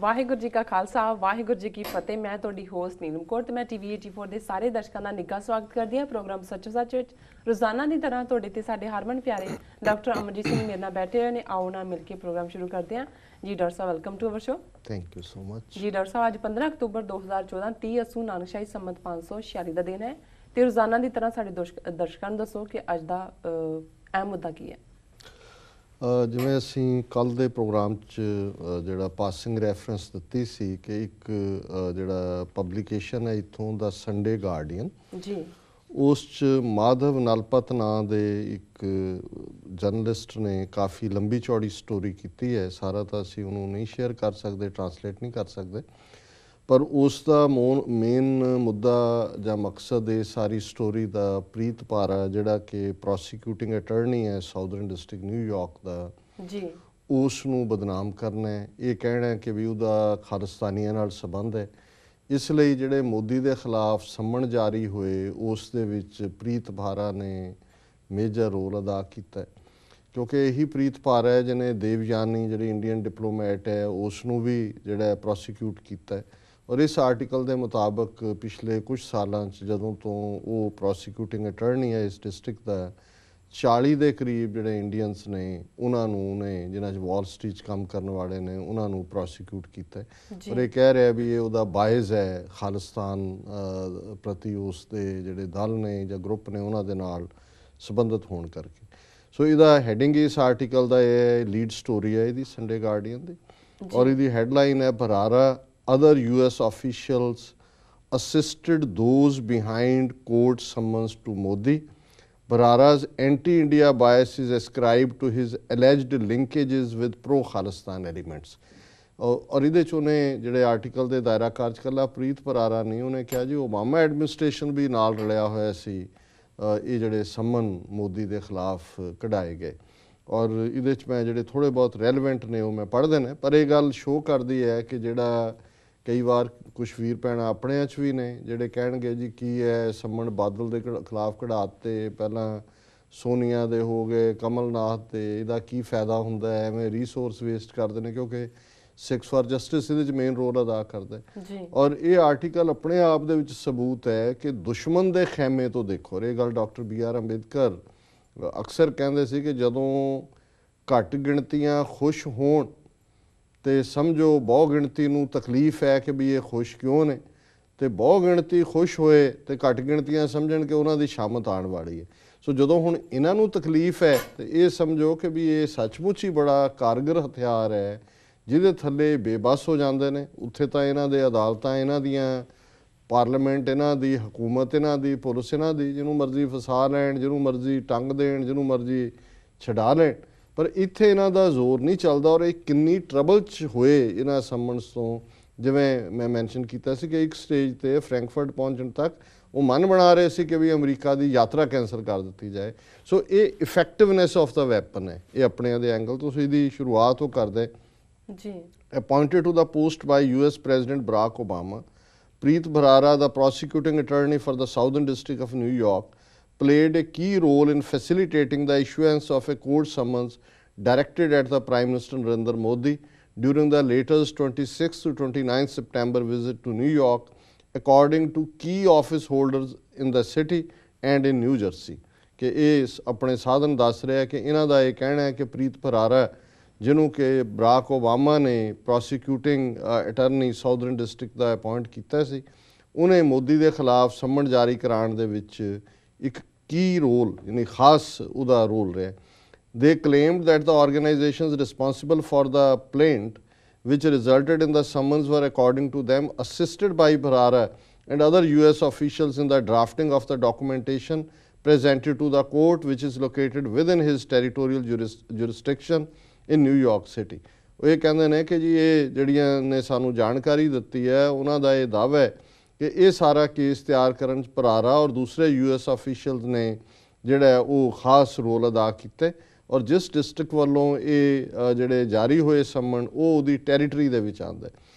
ਵਾਹਿਗੁਰੂ ਜੀ ਕਾ ਖਾਲਸਾ ਵਾਹਿਗੁਰੂ ਜੀ ਕੀ ਫਤਿਹ। ਮੈਂ ਤੁਹਾਡੀ ਹੋਸਟ ਨੀਲਮ ਕੌਰ ਤੇ ਮੈਂ ਟੀਵੀ 84 ਦੇ ਸਾਰੇ ਦਰਸ਼ਕਾਂ ਦਾ ਨਿੱਘਾ ਸਵਾਗਤ ਕਰਦੀ ਹਾਂ ਪ੍ਰੋਗਰਾਮ ਸੱਚੋ ਸੱਚ ਵਿੱਚ। ਰੋਜ਼ਾਨਾ ਦੀ ਤਰ੍ਹਾਂ ਤੁਹਾਡੇ ਤੇ ਸਾਡੇ ਹਰਮਨ ਪਿਆਰੇ ਡਾਕਟਰ ਅਮਰਜੀਤ ਸਿੰਘ ਮੇਰੇ ਨਾਲ ਬੈਠੇ ਹੋਏ ਨੇ। ਆਓ ਨਾਲ ਮਿਲ ਕੇ ਪ੍ਰੋਗਰਾਮ ਸ਼ੁਰੂ ਕਰਦੇ ਹਾਂ ਜੀ। ਡਾਕਟਰ ਸਾਹਿਬ welcome to our show. Thank you so much ਜੀ ਡਾਕਟਰ ਸਾਹਿਬ, ਅੱਜ 15 ਅਕਤੂਬਰ 2014 30 ਅਸੂ ਨਾਨਕਸ਼ਾਹੀ ਸੰਮਤ 546 ਦਾ ਦਿਨ ਹੈ ਤੇ ਰੋਜ਼ਾਨਾ ਦੀ ਤਰ੍ਹਾਂ ਸਾਡੇ ਦਰਸ਼ਕਾਂ ਨੂੰ ਦੱਸੋ ਕਿ ਅੱਜ ਦਾ ਅਹਿਮ ਮੁੱਦਾ ਕੀ ਹੈ। ਜਿਵੇਂ ਅਸੀਂ ਕੱਲ੍ਹ ਦੇ ਪ੍ਰੋਗਰਾਮ 'ਚ ਜਿਹੜਾ ਪਾਸਿੰਗ ਰੈਫਰੈਂਸ ਦਿੱਤੀ ਸੀ ਕਿ ਇੱਕ ਜਿਹੜਾ ਪਬਲੀਕੇਸ਼ਨ ਹੈ ਇੱਥੋਂ ਦਾ ਸੰਡੇ ਗਾਰਡੀਅਨ ਜੀ, ਉਸ 'ਚ ਮਾਧਵ ਨਲਪਤ ਨਾਂ ਦੇ ਇੱਕ ਜਰਨਲਿਸਟ ਨੇ ਕਾਫੀ ਲੰਬੀ ਚੌੜੀ ਸਟੋਰੀ ਕੀਤੀ ਹੈ। ਸਾਰਾ ਤਾਂ ਅਸੀਂ ਉਹਨੂੰ ਨਹੀਂ ਸ਼ੇਅਰ ਕਰ ਸਕਦੇ, ਟਰਾਂਸਲੇਟ ਨਹੀਂ ਕਰ ਸਕਦੇ, ਪਰ ਉਸ ਦਾ ਮੇਨ ਮੁੱਦਾ ਜਾਂ ਮਕਸਦ ਇਹ ਸਾਰੀ ਸਟੋਰੀ ਦਾ ਪ੍ਰੀਤ ਪਾਰਾ ਜਿਹੜਾ ਕਿ ਪ੍ਰੋਸੀਕਿਊਟਿੰਗ ਅਟਰਨੀ ਹੈ ਸਾਊਦਰਨ ਡਿਸਟ੍ਰਿਕਟ ਨਿਊਯਾਰਕ ਦਾ ਜੀ, ਉਸ ਨੂੰ ਬਦਨਾਮ ਕਰਨਾ ਹੈ। ਇਹ ਕਹਿਣਾ ਹੈ ਕਿ ਵੀ ਉਹਦਾ ਖਾਲਿਸਤਾਨੀਆਂ ਨਾਲ ਸੰਬੰਧ ਹੈ। ਇਸ ਲਈ ਜਿਹੜੇ ਮੋਦੀ ਦੇ ਖਿਲਾਫ ਸੰਮਣ ਜਾਰੀ ਹੋਏ ਉਸ ਦੇ ਵਿੱਚ ਪ੍ਰੀਤ ਪਾਰਾ ਨੇ ਮੇਜਰ ਰੋਲ ਅਦਾ ਕੀਤਾ, ਕਿਉਂਕਿ ਇਹੀ ਪ੍ਰੀਤ ਪਾਰਾ ਹੈ ਜਿਹਨੇ ਦੇਵਯਾਨੀ ਜਿਹੜੀ ਇੰਡੀਅਨ ਡਿਪਲੋਮੈਟ ਹੈ ਉਸ ਨੂੰ ਵੀ ਜਿਹੜਾ ਪ੍ਰੋਸੀਕਿਊਟ ਕੀਤਾ ਹੈ। ਔਰ ਇਸ ਆਰਟੀਕਲ ਦੇ ਮੁਤਾਬਕ ਪਿਛਲੇ ਕੁਝ ਸਾਲਾਂ 'ਚ ਜਦੋਂ ਤੋਂ ਉਹ ਪ੍ਰੋਸੀਕਿਊਟਿੰਗ ਅਟਰਨੀ ਹੈ ਇਸ ਡਿਸਟ੍ਰਿਕਟ ਦਾ, 40 ਦੇ ਕਰੀਬ ਜਿਹੜੇ ਇੰਡੀਅਨਸ ਨੇ ਉਹਨਾਂ ਨੂੰ ਉਹਨੇ, ਜਿਨ੍ਹਾਂ 'ਚ ਵਾਲ ਸਟਰੀਟ 'ਚ ਕੰਮ ਕਰਨ ਵਾਲੇ ਨੇ, ਉਹਨਾਂ ਨੂੰ ਪ੍ਰੋਸੀਕਿਊਟ ਕੀਤਾ। ਔਰ ਇਹ ਕਹਿ ਰਿਹਾ ਵੀ ਇਹ ਉਹਦਾ ਬਾਇਜ਼ ਹੈ ਖਾਲਿਸਤਾਨ ਪ੍ਰਤੀ ਉਸ ਦੇ ਜਿਹੜੇ ਦਲ ਨੇ ਜਾਂ ਗਰੁੱਪ ਨੇ ਉਹਨਾਂ ਦੇ ਨਾਲ ਸੰਬੰਧਿਤ ਹੋਣ ਕਰਕੇ। ਸੋ ਇਹਦਾ ਹੈਡਿੰਗ ਇਸ ਆਰਟੀਕਲ ਦਾ ਇਹ ਲੀਡ ਸਟੋਰੀ ਹੈ ਇਹਦੀ ਸੰਡੇ ਗਾਰਡੀਅਨ ਦੀ, ਔਰ ਇਹਦੀ ਹੈਡਲਾਈਨ ਹੈ ਬਰਾਰਾ other US officials assisted those behind court summons to Modi. Barara's anti-India bias is ascribed to his alleged linkages with pro-Khalistan elements. ਔਰ ਇਹਦੇ 'ਚ ਉਹਨੇ ਜਿਹੜੇ ਆਰਟੀਕਲ ਦੇ ਦਾਇਰਾ ਕਾਰਜ ਕੱਲਾ ਪ੍ਰੀਤ ਬਰਾਰਾ ਨਹੀਂ, ਉਹਨੇ ਕਿਹਾ ਜੀ ਓਬਾਮਾ ਐਡਮਿਨਿਸਟ੍ਰੇਸ਼ਨ ਵੀ ਨਾਲ ਰਲਿਆ ਹੋਇਆ ਸੀ ਇਹ ਜਿਹੜੇ ਸੰਮਨ ਮੋਦੀ ਦੇ ਖਿਲਾਫ ਕਢਾਏ ਗਏ। ਔਰ ਇਹਦੇ 'ਚ ਮੈਂ ਜਿਹੜੇ ਥੋੜ੍ਹੇ ਬਹੁਤ ਰੈਲੇਵੈਂਟ ਨੇ ਉਹ ਮੈਂ ਪੜ੍ਹਦੇ ਨੇ, ਪਰ ਇਹ ਗੱਲ ਸ਼ੋਅ ਕਰਦੀ ਹੈ ਕਿ ਜਿਹੜਾ ਕਈ ਵਾਰ ਕੁਛ ਵੀਰ ਭੈਣਾਂ ਆਪਣਿਆਂ 'ਚ ਵੀ ਨੇ ਜਿਹੜੇ ਕਹਿਣਗੇ ਜੀ ਕੀ ਹੈ ਸੰਮਣ ਬਾਦਲ ਦੇ ਖਿਲਾਫ ਕਢਾਤੇ, ਪਹਿਲਾਂ ਸੋਨੀਆ ਦੇ ਹੋ ਗਏ, ਕਮਲਨਾਥ ਦੇ, ਇਹਦਾ ਕੀ ਫਾਇਦਾ ਹੁੰਦਾ ਹੈ, ਐਵੇਂ ਰੀਸੋਰਸ ਵੇਸਟ ਕਰਦੇ ਨੇ, ਕਿਉਂਕਿ ਸਿੱਖਸ ਫਾਰ ਜਸਟਿਸ ਇਹਦੇ 'ਚ ਮੇਨ ਰੋਲ ਅਦਾ ਕਰਦਾ ਹੈ। ਔਰ ਇਹ ਆਰਟੀਕਲ ਆਪਣੇ ਆਪ ਦੇ ਵਿੱਚ ਸਬੂਤ ਹੈ ਕਿ ਦੁਸ਼ਮਣ ਦੇ ਖੈਮੇ ਤੋਂ ਦੇਖੋ। ਇਹ ਗੱਲ ਡਾਕਟਰ BR ਅੰਬੇਦਕਰ ਅਕਸਰ ਕਹਿੰਦੇ ਸੀ ਕਿ ਜਦੋਂ ਘੱਟ ਗਿਣਤੀਆਂ ਖੁਸ਼ ਹੋਣ ਤੇ ਸਮਝੋ ਬਹੁ ਗਿਣਤੀ ਨੂੰ ਤਕਲੀਫ ਹੈ ਕਿ ਵੀ ਇਹ ਖੁਸ਼ ਕਿਉਂ ਨੇ, ਤੇ ਬਹੁ ਗਿਣਤੀ ਖੁਸ਼ ਹੋਏ ਤੇ ਘੱਟ ਗਿਣਤੀਆਂ ਸਮਝਣ ਕਿ ਉਹਨਾਂ ਦੀ ਸ਼ਾਮਤ ਆਉਣ ਵਾਲੀ ਹੈ। ਸੋ ਜਦੋਂ ਹੁਣ ਇਹਨਾਂ ਨੂੰ ਤਕਲੀਫ ਹੈ ਤੇ ਇਹ ਸਮਝੋ ਕਿ ਵੀ ਇਹ ਸੱਚਮੁੱਚ ਹੀ ਬੜਾ ਕਾਰਗਰ ਹਥਿਆਰ ਹੈ ਜਿਹਦੇ ਥੱਲੇ ਬੇਬਸ ਹੋ ਜਾਂਦੇ ਨੇ। ਉੱਥੇ ਤਾਂ ਇਹਨਾਂ ਦੇ ਅਦਾਲਤਾਂ, ਇਹਨਾਂ ਦੀਆਂ ਪਾਰਲੀਮੈਂਟ, ਇਹਨਾਂ ਦੀ ਹਕੂਮਤ, ਇਹਨਾਂ ਦੀ ਪੁਲਿਸ, ਇਹਨਾਂ ਦੀ ਜਿਹਨੂੰ ਮਰਜ਼ੀ ਫਸਾ ਲੈਣ, ਜਿਹਨੂੰ ਮਰਜ਼ੀ ਟੰਗ ਦੇਣ, ਜਿਹਨੂੰ ਮਰਜ਼ੀ ਛਡਾ ਲੈਣ, ਪਰ ਇੱਥੇ ਇਹਨਾਂ ਦਾ ਜ਼ੋਰ ਨਹੀਂ ਚੱਲਦਾ। ਔਰ ਇਹ ਕਿੰਨੀ ਟਰਬਲ 'ਚ ਹੋਏ ਇਹਨਾਂ ਸਮਨਸ ਤੋਂ, ਜਿਵੇਂ ਮੈਂ ਮੈਂਸ਼ਨ ਕੀਤਾ ਸੀ ਕਿ ਇੱਕ ਸਟੇਜ 'ਤੇ ਫਰੈਂਕਫਰਟ ਪਹੁੰਚਣ ਤੱਕ ਉਹ ਮਨ ਬਣਾ ਰਹੇ ਸੀ ਕਿ ਵੀ ਅਮਰੀਕਾ ਦੀ ਯਾਤਰਾ ਕੈਂਸਲ ਕਰ ਦਿੱਤੀ ਜਾਏ। ਸੋ ਇਹ ਇਫੈਕਟਿਵਨੈਸ ਆਫ ਦਾ ਵੈਪਨ ਹੈ, ਇਹ ਆਪਣੇ ਦੇ ਐਂਗਲ ਤੋਂ। ਇਹਦੀ ਸ਼ੁਰੂਆਤ ਉਹ ਕਰਦੇ ਜੀ। Appointed to the post by US president Barack Obama, Preet Bharara the prosecuting attorney for the Southern District of New York played a key role in facilitating the issuance of a court summons directed at the Prime Minister Narendra Modi during the latest 26th to 29th September visit to New York, according to key office holders in the city and in New Jersey. ਕਿ ਇਹ ਆਪਣੇ ਸਾਧਨ ਦੱਸ ਰਿਹਾ ਕਿ ਇਹਨਾਂ ਦਾ ਇਹ ਕਹਿਣਾ ਹੈ ਕਿ ਪ੍ਰੀਤ ਬਰਾਰਾ, ਜਿਹਨੂੰ ਕਿ ਬਰਾਕ ਓਬਾਮਾ ਨੇ ਪ੍ਰੋਸੀਕਿਊਟਿੰਗ ਅਟਰਨੀ ਸਾਊਦਰਨ ਡਿਸਟ੍ਰਿਕਟ ਦਾ ਅਪਾਇੰਟ ਕੀਤਾ ਸੀ, ਉਹਨੇ ਮੋਦੀ ਦੇ ਖਿਲਾਫ ਸੰਮਣ ਜਾਰੀ ਕਰਾਉਣ ਦੇ ਵਿੱਚ ਇੱਕ ਕੀ ਰੋਲ, ਯਾਨੀ ਖਾਸ ਉਹਦਾ ਰੋਲ ਰਿਹਾ। They claimed that the organizations responsible for the plaint which resulted in the summons were, according to them, assisted by Bharara and other US officials in the drafting of the documentation presented to the court, which is located within his territorial jurisdiction in New York City. ਉਹ ਇਹ ਕਹਿੰਦੇ ਨੇ ਕਿ ਜੀ ਇਹ ਜਿਹੜੀਆਂ ਨੇ ਸਾਨੂੰ ਜਾਣਕਾਰੀ ਦਿੱਤੀ ਹੈ, ਉਹਨਾਂ ਦਾ ਇਹ ਦਾਅਵਾ ਹੈ ਕਿ ਇਹ ਸਾਰਾ ਕੇਸ ਤਿਆਰ ਕਰਨ 'ਚ ਬਰਾਰਾ ਔਰ ਦੂਸਰੇ US ਆਫੀਸ਼ੀਅਲਸ ਨੇ ਜਿਹੜਾ ਉਹ ਖਾਸ ਰੋਲ ਅਦਾ ਕੀਤਾ। ਔਰ ਜਿਸ ਡਿਸਟ੍ਰਿਕਟ ਵੱਲੋਂ ਇਹ ਜਿਹੜੇ ਜਾਰੀ ਹੋਏ ਸੰਮਣ ਉਹ ਉਹਦੀ ਟੈਰੀਟਰੀ ਦੇ ਵਿੱਚ ਆਉਂਦਾ।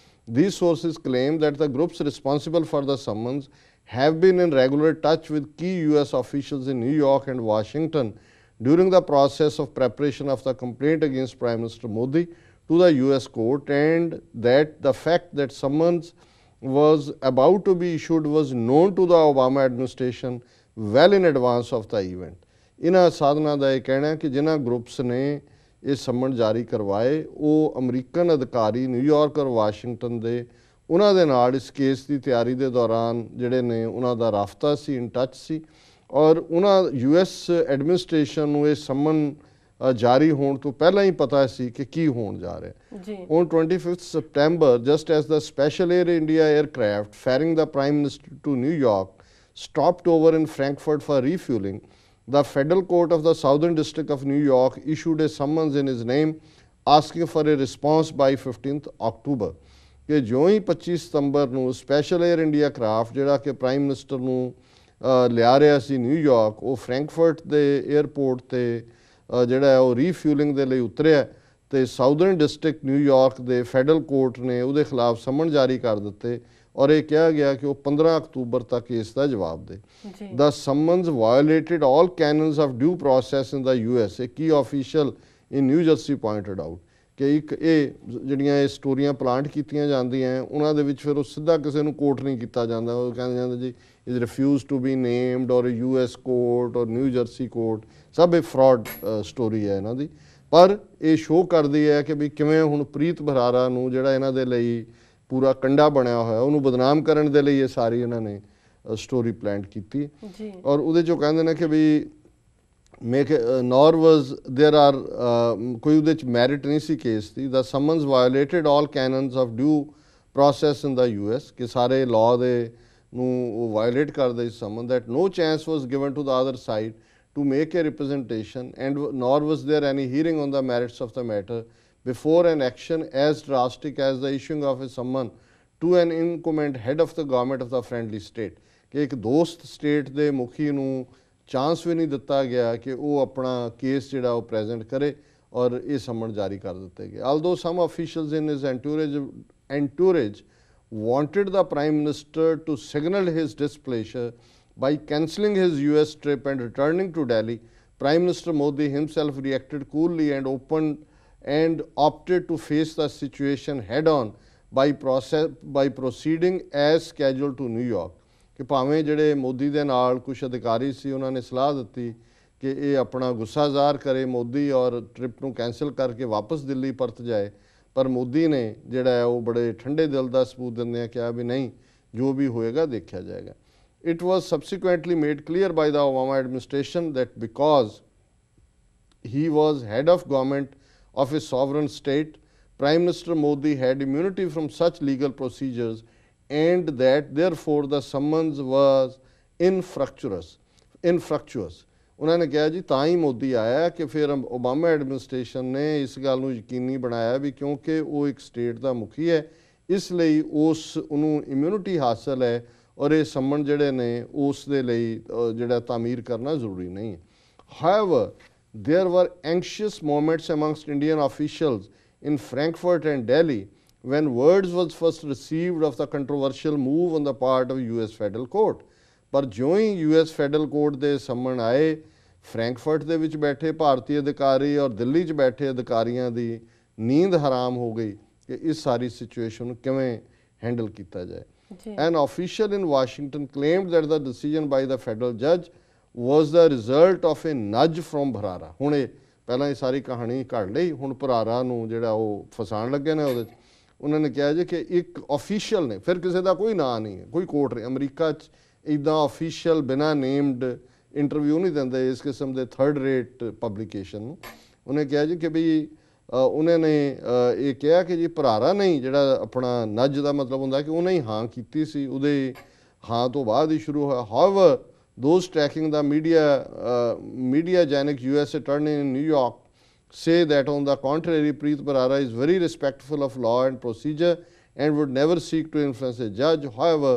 These sources claim that the groups responsible for the summons have been in regular touch with key US officials in New York and Washington during the process of preparation of the complaint against Prime Minister Modi to the US court, and that the fact that summons was about to be issued was known to the Obama administration well in advance of the event. ਇਹਨਾਂ ਸਾਧਨਾਂ ਦਾ ਇਹ ਕਹਿਣਾ ਕਿ ਜਿਨ੍ਹਾਂ groups ਨੇ ਇਹ summons ਜਾਰੀ ਕਰਵਾਏ ਉਹ ਅਮਰੀਕਨ ਅਧਿਕਾਰੀ ਨਿਊਯਾਰਕ ਔਰ ਵਾਸ਼ਿੰਗਟਨ ਦੇ ਉਹਨਾਂ ਦੇ ਨਾਲ ਇਸ ਕੇਸ ਦੀ ਤਿਆਰੀ ਦੇ ਦੌਰਾਨ ਜਿਹੜੇ ਨੇ ਉਹਨਾਂ ਦਾ ਰਾਬਤਾ ਸੀ, ਇਨ ਟੱਚ ਸੀ, ਔਰ ਉਹਨਾਂ US ਐਡਮਿਨਿਸਟ੍ਰੇਸ਼ਨ ਨੂੰ ਇਹ ਸੰਮਨ ਜਾਰੀ ਹੋਣ ਤੋਂ ਪਹਿਲਾਂ ਹੀ ਪਤਾ ਸੀ ਕਿ ਕੀ ਹੋਣ ਜਾ ਰਿਹਾ ਜੀ। On 25th September, just as the Special Air India aircraft ferrying the Prime Minister to New York stopped over in Frankfurt for refueling, the Federal Court of the Southern District of New York issued a summons in his name asking for a response by 15th October. ਕਿ ਜਿਉਂ ਹੀ 25 ਸਤੰਬਰ ਨੂੰ special air India craft ਜਿਹੜਾ ਕਿ prime minister ਨੂੰ ਲਿਆ ਰਿਹਾ ਸੀ New York, ਉਹ Frankfurt ਦੇ 에ਅਰਪੋਰਟ 'ਤੇ ਜਿਹੜਾ ਹੈ ਉਹ ਰੀਫਿਊਲਿੰਗ ਦੇ ਲਈ ਉਤਰਿਆ ਤੇ ਸਾਊਦਰਨ ਡਿਸਟ੍ਰਿਕਟ ਨਿਊਯਾਰਕ ਦੇ ਫੈਡਰਲ ਕੋਰਟ ਨੇ ਉਹਦੇ ਖਿਲਾਫ ਸਮਨ ਜਾਰੀ ਕਰ ਦਿੱਤੇ ਔਰ ਇਹ ਕਿਹਾ ਗਿਆ ਕਿ ਉਹ 15 ਅਕਤੂਬਰ ਤੱਕ ਇਸ ਦਾ ਜਵਾਬ ਦੇ। The summons violated all canons of due process in the US, a key official in New Jersey pointed out. ਕਿ ਇੱਕ ਇਹ ਜਿਹੜੀਆਂ ਇਹ ਸਟੋਰੀਆਂ ਪਲਾਂਟ ਕੀਤੀਆਂ ਜਾਂਦੀਆਂ ਉਹਨਾਂ ਦੇ ਵਿੱਚ ਫਿਰ ਉਹ ਸਿੱਧਾ ਕਿਸੇ ਨੂੰ ਕੋਰਟ ਨਹੀਂ ਕੀਤਾ ਜਾਂਦਾ, ਉਹ ਕਹਿੰਦੇ ਜਾਂਦੇ ਜੀ is refuses to be named ਔਰ US ਕੋਰਟ ਔਰ ਨਿਊ ਜਰਸੀ ਕੋਰਟ, ਸਭ ਇਹ ਫਰਾਡ ਸਟੋਰੀ ਹੈ ਇਹਨਾਂ ਦੀ। ਪਰ ਇਹ ਸ਼ੋਅ ਕਰਦੀ ਹੈ ਕਿ ਵੀ ਕਿਵੇਂ ਹੁਣ ਪ੍ਰੀਤ ਬਰਾਰਾ ਨੂੰ ਜਿਹੜਾ ਇਹਨਾਂ ਦੇ ਲਈ ਪੂਰਾ ਕੰਡਾ ਬਣਿਆ ਹੋਇਆ ਉਹਨੂੰ ਬਦਨਾਮ ਕਰਨ ਦੇ ਲਈ ਇਹ ਸਾਰੀ ਇਹਨਾਂ ਨੇ ਸਟੋਰੀ ਪਲਾਂਟ ਕੀਤੀ। ਔਰ ਉਹਦੇ 'ਚੋਂ ਕਹਿੰਦੇ ਨੇ ਕਿ ਵੀ ਮੇਕ ਨੋਰ ਵਾਜ਼ ਦੇਰ ਆਰ ਕੋਈ ਉਹਦੇ 'ਚ ਮੈਰਿਟ ਨਹੀਂ ਸੀ ਕੇਸ ਦੀ। The summons violated all canons of due process in the US, ਕਿ ਸਾਰੇ ਲਾਅ ਦੇ ਨੂੰ ਉਹ ਵਾਇਓਲੇਟ ਕਰਦੇ ਸੀ ਸਮਨ, that no chance was given to the other side to make a representation and nor was there any hearing on the merits of the matter before an action as drastic as the issuing of a summon to an incumbent head of the government of the friendly state, ਕਿ ਇੱਕ ਦੋਸਤ state ਦੇ ਮੁਖੀ ਨੂੰ chance ਵੀ ਨਹੀਂ ਦਿੱਤਾ ਗਿਆ ਕਿ ਉਹ ਆਪਣਾ ਕੇਸ ਜਿਹੜਾ ਉਹ ਪ੍ਰੈਜ਼ੈਂਟ ਕਰੇ ਔਰ ਇਹ ਸਮਨ ਜਾਰੀ ਕਰ ਦਿੱਤੇ ਗਏ। Although some officials in his entourage wanted the Prime Minister to signal his displeasure by cancelling his US trip and returning to Delhi, Prime Minister Modi himself reacted coolly and opted to face the situation head-on by proceeding as scheduled to New York. ਕਿ ਭਾਵੇਂ ਜਿਹੜੇ ਮੋਦੀ ਦੇ ਨਾਲ ਕੁਝ ਅਧਿਕਾਰੀ ਸੀ ਉਹਨਾਂ ਨੇ ਸਲਾਹ ਦਿੱਤੀ ਕਿ ਇਹ ਆਪਣਾ ਗੁੱਸਾ ਜ਼ਾਹਰ ਕਰੇ ਮੋਦੀ ਔਰ ਟ੍ਰਿਪ ਨੂੰ ਕੈਂਸਲ ਕਰਕੇ ਵਾਪਸ ਦਿੱਲੀ ਪਰਤ ਜਾਏ, ਪਰ ਮੋਦੀ ਨੇ ਜਿਹੜਾ ਹੈ ਉਹ ਬੜੇ ਠੰਡੇ ਦਿਲ ਦਾ ਸਬੂਤ ਦਿੰਦਿਆਂ ਕਿਹਾ ਵੀ ਨਹੀਂ, ਜੋ ਵੀ ਹੋਏਗਾ ਦੇਖਿਆ ਜਾਏਗਾ। It was subsequently made clear by the Obama administration that because he was head of government of a sovereign state, Prime Minister Modi had immunity from such legal procedures and that therefore the summons was infructuous. ਉਹਨਾਂ ਨੇ ਕਿਹਾ ਜੀ ਤਾਂ ਹੀ ਮੋਦੀ ਆਇਆ ਕਿ ਫਿਰ Obama administration ਨੇ ਇਸ ਗੱਲ ਨੂੰ ਯਕੀਨੀ ਬਣਾਇਆ ਵੀ ਕਿਉਂਕਿ ਉਹ ਇੱਕ ਸਟੇਟ ਦਾ ਮੁਖੀ ਹੈ ਇਸ ਲਈ ਉਹਨੂੰ ਇਮਿਊਨਿਟੀ ਹਾਸਲ ਹੈ ਔਰ ਇਹ ਸੰਮਨ ਜਿਹੜੇ ਨੇ ਉਸ ਦੇ ਲਈ ਜਿਹੜਾ ਤਾਮੀਰ ਕਰਨਾ ਜ਼ਰੂਰੀ ਨਹੀਂ ਹੈ। However, there were anxious moments amongst Indian officials in Frankfurt and Delhi when words was first received of the controversial move on the part of US Federal Court. ਪਰ ਜਿਉਂ ਹੀ US Federal Court ਦੇ summons ਆਏ, Frankfurt ਦੇ ਵਿੱਚ ਬੈਠੇ ਭਾਰਤੀ ਅਧਿਕਾਰੀ ਔਰ ਦਿੱਲੀ 'ਚ ਬੈਠੇ ਅਧਿਕਾਰੀਆਂ ਦੀ ਨੀਂਦ ਹਰਾਮ ਹੋ ਗਈ ਕਿ ਇਸ ਸਾਰੀ ਸਿਚੁਏਸ਼ਨ ਨੂੰ ਕਿਵੇਂ ਹੈਂਡਲ ਕੀਤਾ ਜਾਏ। An official in Washington claimed that the decision by the federal judge was the result of a nudge from Bharara. ਹੁਣ ਇਹ ਪਹਿਲਾਂ ਇਹ ਸਾਰੀ ਕਹਾਣੀ ਘੜ ਲਈ, ਹੁਣ ਬਰਾਰਾ ਨੂੰ ਜਿਹੜਾ ਉਹ ਫਸਾਉਣ ਲੱਗੇ ਨੇ ਉਹਦੇ 'ਚ। ਉਹਨਾਂ ਨੇ ਕਿਹਾ ਜੀ ਕਿ ਇੱਕ ਅਫੀਸ਼ੀਅਲ ਨੇ, ਫਿਰ ਕਿਸੇ ਦਾ ਕੋਈ ਨਾਂ ਨਹੀਂ ਹੈ, ਕੋਈ ਕੋਰਟ ਨਹੀਂ ਅਮਰੀਕਾ 'ਚ ਇੱਦਾਂ ਅਫੀਸ਼ੀਅਲ ਬਿਨਾਂ ਨੇਮਡ ਇੰਟਰਵਿਊ ਨਹੀਂ ਦਿੰਦੇ ਇਸ ਕਿਸਮ ਦੇ ਥਰਡ ਰੇਟ ਪਬਲੀਕੇਸ਼ਨ ਨੂੰ। ਉਹਨੇ ਕਿਹਾ ਜੀ ਕਿ ਵੀ ਉਹਨਾਂ ਨੇ ਇਹ ਕਿਹਾ ਕਿ ਜੀ ਬਰਾਰਾ ਨਹੀਂ, ਜਿਹੜਾ ਆਪਣਾ ਨੱਜ ਦਾ ਮਤਲਬ ਹੁੰਦਾ ਕਿ ਉਹਨੇ ਹੀ ਹਾਂ ਕੀਤੀ ਸੀ, ਉਹਦੇ ਹਾਂ ਤੋਂ ਬਾਅਦ ਹੀ ਸ਼ੁਰੂ ਹੋਇਆ। However, those tracking the mediagenic US attorney in New York say that on the contrary, Preet Bharara is very respectful of law and procedure and would never seek to influence a judge. However,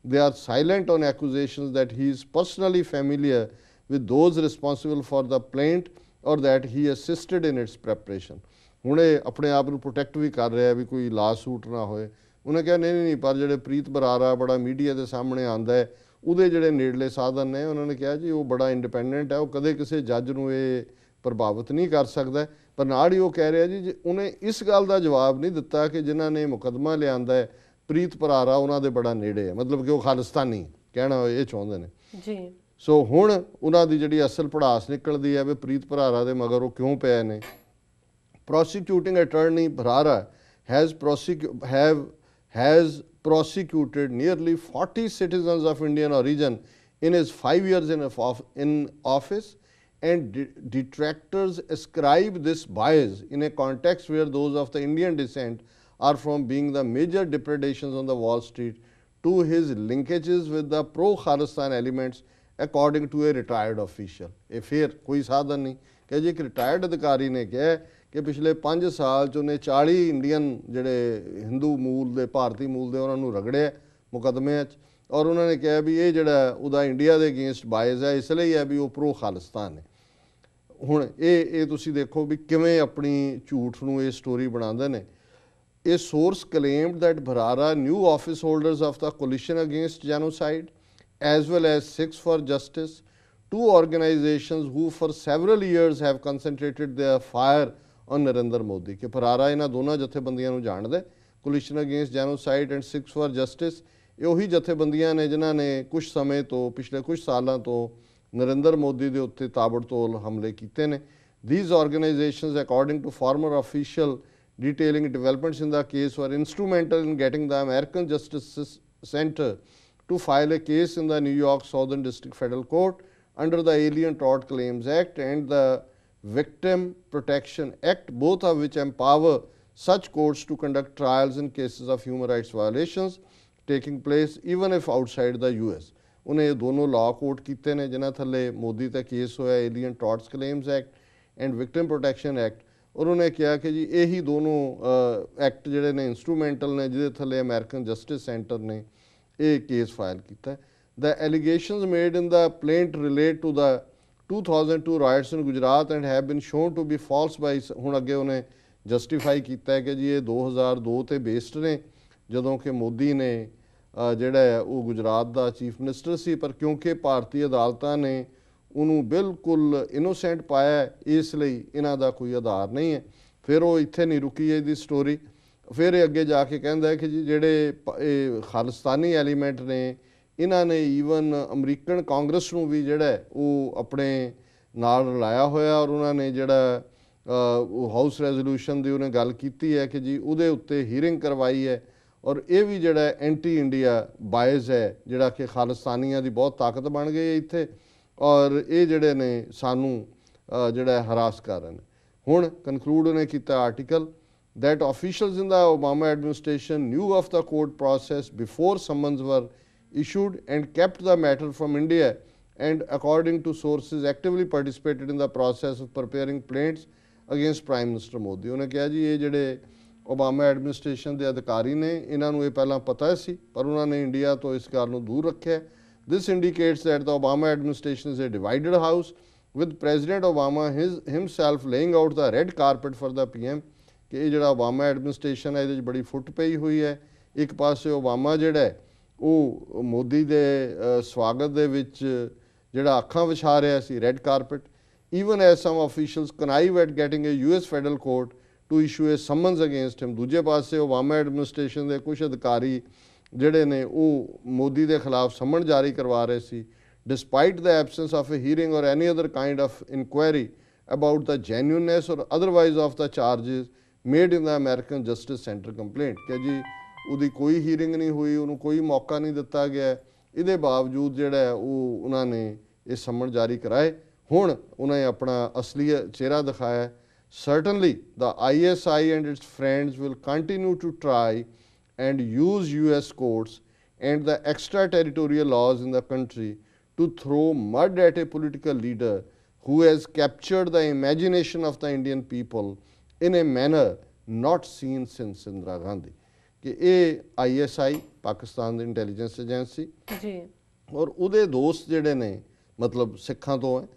they are silent on accusations that he is personally familiar with those responsible for the plaint or that he assisted in its preparation. ਹੁਣ ਇਹ ਆਪਣੇ ਆਪ ਨੂੰ protect ਵੀ ਕਰ ਰਿਹਾ ਵੀ ਕੋਈ ਲਾ suit ਨਾ ਹੋਏ। ਉਹਨੇ ਕਿਹਾ ਨਹੀਂ, ਪਰ ਜਿਹੜੇ ਪ੍ਰੀਤ ਬਰਾਰਾ ਬੜਾ ਮੀਡੀਆ ਦੇ ਸਾਹਮਣੇ ਆਉਂਦਾ ਹੈ, ਉਹਦੇ ਜਿਹੜੇ ਨੇੜਲੇ ਸਾਧਨ ਨੇ, ਉਹਨਾਂ ਨੇ ਕਿਹਾ ਜੀ ਉਹ ਬੜਾ ਇੰਡੀਪੈਂਡੈਂਟ ਹੈ, ਉਹ ਕਦੇ ਕਿਸੇ ਜੱਜ ਨੂੰ ਇਹ ਪ੍ਰਭਾਵਿਤ ਨਹੀਂ ਕਰ ਸਕਦਾ। ਪਰ ਨਾਲ ਹੀ ਉਹ ਕਹਿ ਰਿਹਾ ਜੀ ਉਹਨੇ ਇਸ ਗੱਲ ਦਾ ਜਵਾਬ ਨਹੀਂ ਦਿੱਤਾ ਕਿ ਜਿਨ੍ਹਾਂ ਨੇ ਮੁਕੱਦਮਾ ਲਿਆਂਦਾ ਹੈ ਪ੍ਰੀਤ ਭਰਾਰਾ ਉਹਨਾਂ ਦੇ ਬੜਾ ਨੇੜੇ ਹੈ, ਮਤਲਬ ਕਿ ਉਹ ਖਾਲਿਸਤਾਨੀ ਕਹਿਣਾ ਇਹ ਚਾਹੁੰਦੇ ਨੇ ਜੀ। ਸੋ ਹੁਣ ਉਹਨਾਂ ਦੀ ਜਿਹੜੀ ਅਸਲ ਪੜਾਸ ਨਿਕਲਦੀ ਹੈ ਵੀ ਪ੍ਰੀਤ ਭਰਾਰਾ ਦੇ ਮਗਰ ਉਹ ਕਿਉਂ ਪਏ ਨੇ। Prosecuting attorney Bharara has prosecuted nearly 40 citizens of Indian origin in his 5 years in office, and detractors ascribe this bias in a context where those of the Indian descent are from being the major depredations on the Wall Street to his linkages with the pro-Khalistan elements according to a retired official। ਇਹ ਫਿਰ ਕੋਈ ਸਾਧਨ ਨਹੀਂ ਕਿ ਜੀ ਇੱਕ retired ਅਧਿਕਾਰੀ ਨੇ ਕਿਹਾ ਕਿ ਪਿਛਲੇ 5 ਸਾਲ 'ਚ ਉਹਨੇ 40 ਇੰਡੀਅਨ ਜਿਹੜੇ ਹਿੰਦੂ ਮੂਲ ਦੇ ਭਾਰਤੀ ਮੂਲ ਦੇ ਉਹਨਾਂ ਨੂੰ ਰਗੜਿਆ ਮੁਕੱਦਮਿਆਂ 'ਚ, ਔਰ ਉਹਨਾਂ ਨੇ ਕਿਹਾ ਵੀ ਇਹ ਜਿਹੜਾ ਉਹਦਾ ਇੰਡੀਆ ਦੇ ਅਗੇਂਸਟ ਬਾਇਜ਼ ਹੈ, ਇਸ ਲਈ ਹੈ ਵੀ ਉਹ ਪ੍ਰੋ ਖਾਲਿਸਤਾਨ ਹੈ। ਹੁਣ ਇਹ ਤੁਸੀਂ ਦੇਖੋ ਵੀ ਕਿਵੇਂ ਆਪਣੀ ਝੂਠ ਨੂੰ ਇਹ ਸਟੋਰੀ ਬਣਾਉਂਦੇ ਨੇ। A source claimed that Bharara knew office holders of the Coalition Against Genocide as well as Sikhs for Justice, two organizations who for several years have concentrated their fire on Narendra Modi। ਕਿ Bharara ਇਹਨਾਂ ਦੋਨਾਂ ਜਥੇਬੰਦੀਆਂ ਨੂੰ ਜਾਣਦਾ, Coalition Against Genocide and Sikhs for Justice, ਇਹ ਉਹੀ ਜਥੇਬੰਦੀਆਂ ਨੇ ਜਿਨ੍ਹਾਂ ਨੇ ਕੁਝ ਸਮੇਂ ਤੋਂ ਪਿਛਲੇ ਕੁਝ ਸਾਲਾਂ ਤੋਂ ਨਰਿੰਦਰ ਮੋਦੀ ਦੇ ਉੱਤੇ ਤਾਬੜਤੋੜ ਹਮਲੇ ਕੀਤੇ ਨੇ। These organizations, according to former official detailing developments in the case, were instrumental in getting the American Justice Center to file a case in the New York Southern District Federal Court under the Alien Tort Claims Act and the Victim Protection Act, both of which empower such courts to conduct trials in cases of human rights violations taking place even if outside the US। ਉਹਨੇ ਇਹ ਦੋਨੋਂ law ਕੋਟ ਕੀਤੇ ਨੇ ਜਿਨ੍ਹਾਂ ਥੱਲੇ ਮੋਦੀ ਤੇ case ਹੋਇਆ, alien torts claims act and victim protection act. ਔਰ ਉਹਨੇ ਕਿਹਾ ਕਿ ਜੀ ਇਹੀ ਦੋਨੋਂ ਐਕਟ ਜਿਹੜੇ ਨੇ ਇੰਸਟਰੂਮੈਂਟਲ ਨੇ ਜਿਹਦੇ ਥੱਲੇ ਅਮਰੀਕਨ ਜਸਟਿਸ ਸੈਂਟਰ ਨੇ ਇਹ ਕੇਸ ਫਾਈਲ ਕੀਤਾ। The allegations made in the plaint relate to the 2002 riots in Gujarat and have been shown to be false by ਹੁਣ ਅੱਗੇ ਉਹਨੇ ਜਸਟੀਫਾਈ ਕੀਤਾ ਹੈ ਕਿ ਜੀ ਇਹ 2002 ਤੇ ਬੇਸਡ ਨੇ ਜਦੋਂ ਕਿ ਮੋਦੀ ਨੇ ਜਿਹੜਾ ਹੈ ਉਹ ਗੁਜਰਾਤ ਦਾ ਚੀਫ ਮਿਨਿਸਟਰ ਸੀ, ਪਰ ਕਿਉਂਕਿ ਭਾਰਤੀ ਅਦਾਲਤਾਂ ਨੇ ਉਹਨੂੰ ਬਿਲਕੁਲ ਇਨੋਸੈਂਟ ਪਾਇਆ ਇਸ ਲਈ ਇਹਨਾਂ ਦਾ ਕੋਈ ਆਧਾਰ ਨਹੀਂ ਹੈ। ਫਿਰ ਉਹ ਇੱਥੇ ਨਹੀਂ ਰੁਕੀ ਇਹਦੀ ਸਟੋਰੀ, ਫਿਰ ਇਹ ਅੱਗੇ ਜਾ ਕੇ ਕਹਿੰਦਾ ਹੈ ਕਿ ਜੀ ਜਿਹੜੇ ਇਹ ਖਾਲਿਸਤਾਨੀ ਐਲੀਮੈਂਟ ਨੇ ਇਹਨਾਂ ਨੇ ਈਵਨ ਅਮਰੀਕਨ ਕਾਂਗਰਸ ਨੂੰ ਵੀ ਜਿਹੜਾ ਉਹ ਆਪਣੇ ਨਾਲ ਰਲਾਇਆ ਹੋਇਆ, ਔਰ ਉਹਨਾਂ ਨੇ ਜਿਹੜਾ ਉਹ ਹਾਊਸ ਰੈਜ਼ੋਲੂਸ਼ਨ ਦੀ ਉਹਨੇ ਗੱਲ ਕੀਤੀ ਹੈ ਕਿ ਜੀ ਉਹਦੇ ਉੱਤੇ ਹੀਅਰਿੰਗ ਕਰਵਾਈ ਹੈ, ਔਰ ਇਹ ਵੀ ਜਿਹੜਾ ਐਂਟੀ ਇੰਡੀਆ ਬਾਇਜ਼ ਹੈ ਜਿਹੜਾ ਕਿ ਖਾਲਿਸਤਾਨੀਆਂ ਦੀ ਬਹੁਤ ਤਾਕਤ ਬਣ ਗਈ ਹੈ ਇੱਥੇ, ਔਰ ਇਹ ਜਿਹੜੇ ਨੇ ਸਾਨੂੰ ਜਿਹੜਾ ਹਰਾਸ ਕਰ ਰਹੇ ਨੇ। ਹੁਣ ਕਨਕਲੂਡ ਉਹਨੇ ਕੀਤਾ article that officials in the Obama administration knew of the court process before summons were issued and kept the matter from India, and according to sources actively participated in the process of preparing plaints against Prime Minister Modi। ਉਹਨੇ ਕਿਹਾ ਜੀ ਇਹ ਜਿਹੜੇ Obama administration ਦੇ ਅਧਿਕਾਰੀ ਨੇ ਇਹਨਾਂ ਨੂੰ ਇਹ ਪਹਿਲਾਂ ਪਤਾ ਸੀ ਪਰ ਉਹਨਾਂ ਨੇ ਇੰਡੀਆ ਤੋਂ ਇਸ ਗੱਲ ਨੂੰ ਦੂਰ ਰੱਖਿਆ। This indicates that the Obama administration is a divided house, with President Obama himself laying out the red carpet for the PM। ਕਿ ਇਹ ਜਿਹੜਾ ਓਬਾਮਾ ਐਡਮਿਨਿਸਟ੍ਰੇਸ਼ਨ ਹੈ ਇਹਦੇ 'ਚ ਬੜੀ ਫੁੱਟ ਪਈ ਹੋਈ ਹੈ। ਇੱਕ ਪਾਸੇ ਓਬਾਮਾ ਜਿਹੜਾ ਹੈ ਉਹ ਮੋਦੀ ਦੇ ਸਵਾਗਤ ਦੇ ਵਿੱਚ ਜਿਹੜਾ ਅੱਖਾਂ ਵਿਛਾ ਰਿਹਾ ਸੀ red carpet, even as some officials connive at getting a US federal court to issue a summons against him. ਦੂਜੇ ਪਾਸੇ ਓਬਾਮਾ ਐਡਮਿਨਿਸਟ੍ਰੇਸ਼ਨ ਦੇ ਕੁਝ ਅਧਿਕਾਰੀ ਜਿਹੜੇ ਨੇ ਉਹ ਮੋਦੀ ਦੇ ਖਿਲਾਫ ਸਮਨ ਜਾਰੀ ਕਰਵਾ ਰਹੇ ਸੀ, despite the absence of a hearing or any other kind of inquiry about the genuineness or otherwise of the charges made in the American Justice Center complaint। ਕਿ ਜੀ ਉਹਦੀ ਕੋਈ ਹੀਅਰਿੰਗ ਨਹੀਂ ਹੋਈ, ਉਹਨੂੰ ਕੋਈ ਮੌਕਾ ਨਹੀਂ ਦਿੱਤਾ ਗਿਆ, ਇਹਦੇ ਬਾਵਜੂਦ ਜਿਹੜਾ ਉਹ ਉਹਨਾਂ ਨੇ ਇਹ ਸਮਨ ਜਾਰੀ ਕਰਾਏ। ਹੁਣ ਉਹਨਾਂ ਨੇ ਆਪਣਾ ਅਸਲੀ ਚਿਹਰਾ ਦਿਖਾਇਆ। Certainly the ISI and its friends will continue to try and use US courts and the extraterritorial laws in the country to throw mud at a political leader who has captured the imagination of the Indian people in a manner not seen since Indira Gandhi। ਕਿ ਇਹ ISI Pakistan ਦੀ intelligence agency ਜੀ ਔਰ ਉਹਦੇ ਦੋਸਤ ਜਿਹੜੇ ਨੇ ਮਤਲਬ ਸਿੱਖਾਂ ਤੋਂ ਹੈ